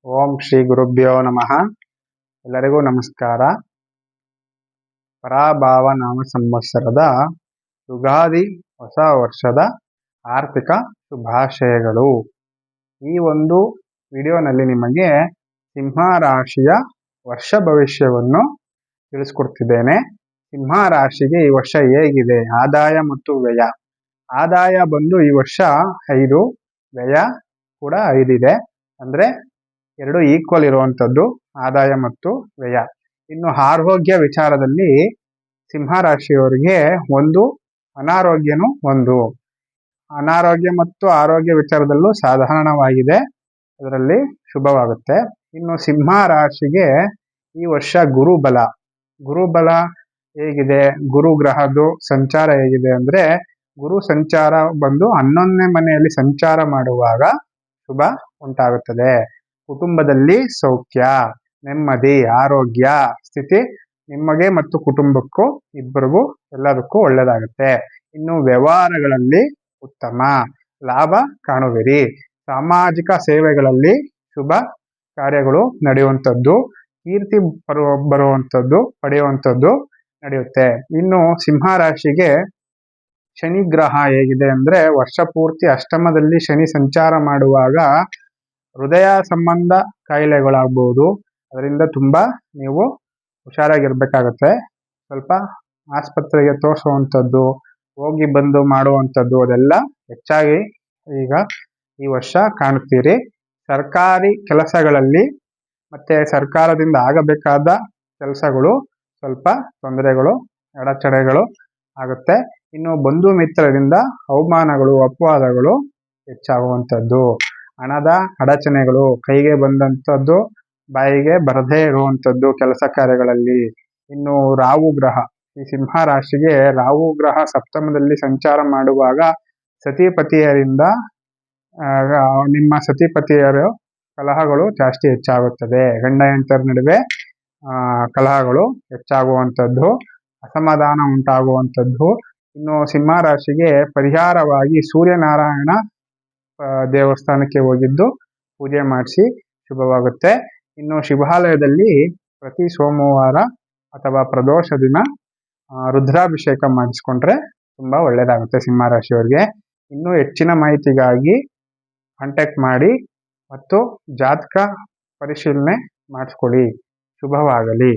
ಓಂ ಶ್ರೀ ಗುರುಭ್ಯೋ ನಮಃ. ಎಲ್ಲರಿಗೂ ನಮಸ್ಕಾರ. ಪರಾಭಾವ ನಾಮ ಸಂವತ್ಸರದ ಯುಗಾದಿ ಹೊಸ ವರ್ಷದ ಆರ್ಥಿಕ ಶುಭಾಶಯಗಳು. ಈ ಒಂದು ವಿಡಿಯೋನಲ್ಲಿ ನಿಮಗೆ ಸಿಂಹ ರಾಶಿಯ ವರ್ಷ ಭವಿಷ್ಯವನ್ನು ತಿಳಿಸ್ಕೊಡ್ತಿದ್ದೇನೆ. ಸಿಂಹ ರಾಶಿಗೆ ಈ ವರ್ಷ ಹೇಗಿದೆ, ಆದಾಯ ಮತ್ತು ವ್ಯಯ. ಆದಾಯ ಬಂದು ಈ ವರ್ಷ 5, ವ್ಯಯ ಕೂಡ 5 ಇದೆ. ಅಂದರೆ ಎರಡು ಈಕ್ವಲ್ ಇರುವಂಥದ್ದು ಆದಾಯ ಮತ್ತು ವ್ಯಯ. ಇನ್ನು ಆರೋಗ್ಯ ವಿಚಾರದಲ್ಲಿ ಸಿಂಹ ರಾಶಿಯವರಿಗೆ ಒಂದು ಅನಾರೋಗ್ಯನೂ ಒಂದು. ಅನಾರೋಗ್ಯ ಮತ್ತು ಆರೋಗ್ಯ ವಿಚಾರದಲ್ಲೂ ಸಾಧಾರಣವಾಗಿದೆ, ಅದರಲ್ಲಿ ಶುಭವಾಗುತ್ತೆ. ಇನ್ನು ಸಿಂಹ ರಾಶಿಗೆ ಈ ವರ್ಷ ಗುರುಬಲ ಹೇಗಿದೆ, ಗುರು ಗ್ರಹದ್ದು ಸಂಚಾರ ಹೇಗಿದೆ ಅಂದರೆ, ಗುರು ಸಂಚಾರ ಬಂದು 11ನೇ ಮನೆಯಲ್ಲಿ ಸಂಚಾರ ಮಾಡುವಾಗ ಶುಭ ಉಂಟಾಗುತ್ತದೆ. ಕುಟುಂಬದಲ್ಲಿ ಸೌಖ್ಯ, ನೆಮ್ಮದಿ, ಆರೋಗ್ಯ ಸ್ಥಿತಿ ನಿಮಗೆ ಮತ್ತು ಕುಟುಂಬಕ್ಕೂ ಇಬ್ಬರಿಗೂ ಎಲ್ಲದಕ್ಕೂ ಒಳ್ಳೆಯದಾಗುತ್ತೆ. ಇನ್ನು ವ್ಯವಹಾರಗಳಲ್ಲಿ ಉತ್ತಮ ಲಾಭ ಕಾಣುವಿರಿ. ಸಾಮಾಜಿಕ ಸೇವೆಗಳಲ್ಲಿ ಶುಭ ಕಾರ್ಯಗಳು ನಡೆಯುವಂಥದ್ದು, ಕೀರ್ತಿ ಪಡೆಯುವಂಥದ್ದು ನಡೆಯುತ್ತೆ. ಇನ್ನು ಸಿಂಹ ರಾಶಿಗೆ ಶನಿ ಗ್ರಹ ಹೇಗಿದೆ ಅಂದರೆ, ವರ್ಷ ಪೂರ್ತಿ ಅಷ್ಟಮದಲ್ಲಿ ಶನಿ ಸಂಚಾರ ಮಾಡುವಾಗ ಹೃದಯ ಸಂಬಂಧ ಕಾಯಿಲೆಗಳಾಗ್ಬೋದು. ಅದರಿಂದ ತುಂಬ ನೀವು ಹುಷಾರಾಗಿರ್ಬೇಕಾಗತ್ತೆ. ಸ್ವಲ್ಪ ಆಸ್ಪತ್ರೆಗೆ ತೋರಿಸುವಂಥದ್ದು, ಹೋಗಿ ಬಂದು ಮಾಡುವಂಥದ್ದು ಅದೆಲ್ಲ ಹೆಚ್ಚಾಗಿ ಈಗ ಈ ವರ್ಷ ಕಾಣುತ್ತೀರಿ. ಸರ್ಕಾರಿ ಕೆಲಸಗಳಲ್ಲಿ ಮತ್ತು ಸರ್ಕಾರದಿಂದ ಆಗಬೇಕಾದ ಕೆಲಸಗಳು ಸ್ವಲ್ಪ ತೊಂದರೆಗಳು, ಅಡಚಣೆಗಳು ಆಗುತ್ತೆ. ಇನ್ನು ಬಂಧು ಮಿತ್ರರಿಂದ ಅವಮಾನಗಳು, ಅಪವಾದಗಳು ಹೆಚ್ಚಾಗುವಂಥದ್ದು, ಹಣದ ಅಡಚಣೆಗಳು, ಕೈಗೆ ಬಂದಂಥದ್ದು ಬಾಯಿಗೆ ಬರದೇ ಇರುವಂಥದ್ದು ಕೆಲಸ ಕಾರ್ಯಗಳಲ್ಲಿ. ಇನ್ನು ರಾಹು ಗ್ರಹ, ಈ ಸಿಂಹ ರಾಶಿಗೆ ರಾಹು ಗ್ರಹ ಸಪ್ತಮದಲ್ಲಿ ಸಂಚಾರ ಮಾಡುವಾಗ ಸತಿಪತಿಯರಿಂದ ನಿಮ್ಮ ಸತಿಪತಿಯರ ಕಲಹಗಳು ಜಾಸ್ತಿ ಹೆಚ್ಚಾಗುತ್ತದೆ. ಗಂಡ ಹೆಂಡತಿಯರ ನಡುವೆ ಕಲಹಗಳು ಹೆಚ್ಚಾಗುವಂಥದ್ದು, ಅಸಮಾಧಾನ ಉಂಟಾಗುವಂಥದ್ದು. ಇನ್ನು ಸಿಂಹ ರಾಶಿಗೆ ಪರಿಹಾರವಾಗಿ ಸೂರ್ಯನಾರಾಯಣ ದೇವಸ್ಥಾನಕ್ಕೆ ಹೋಗಿದ್ದು ಪೂಜೆ ಮಾಡಿಸಿ ಶುಭವಾಗುತ್ತೆ. ಇನ್ನು ಶಿವಾಲಯದಲ್ಲಿ ಪ್ರತಿ ಸೋಮವಾರ ಅಥವಾ ಪ್ರದೋಷ ದಿನ ರುದ್ರಾಭಿಷೇಕ ಮಾಡಿಸ್ಕೊಂಡ್ರೆ ತುಂಬ ಒಳ್ಳೆಯದಾಗುತ್ತೆ ಸಿಂಹ ರಾಶಿಯವರಿಗೆ. ಇನ್ನೂ ಹೆಚ್ಚಿನ ಮಾಹಿತಿಗಾಗಿ ಕಾಂಟ್ಯಾಕ್ಟ್ ಮಾಡಿ ಮತ್ತು ಜಾತಕ ಪರಿಶೀಲನೆ ಮಾಡಿಸ್ಕೊಳ್ಳಿ. ಶುಭವಾಗಲಿ.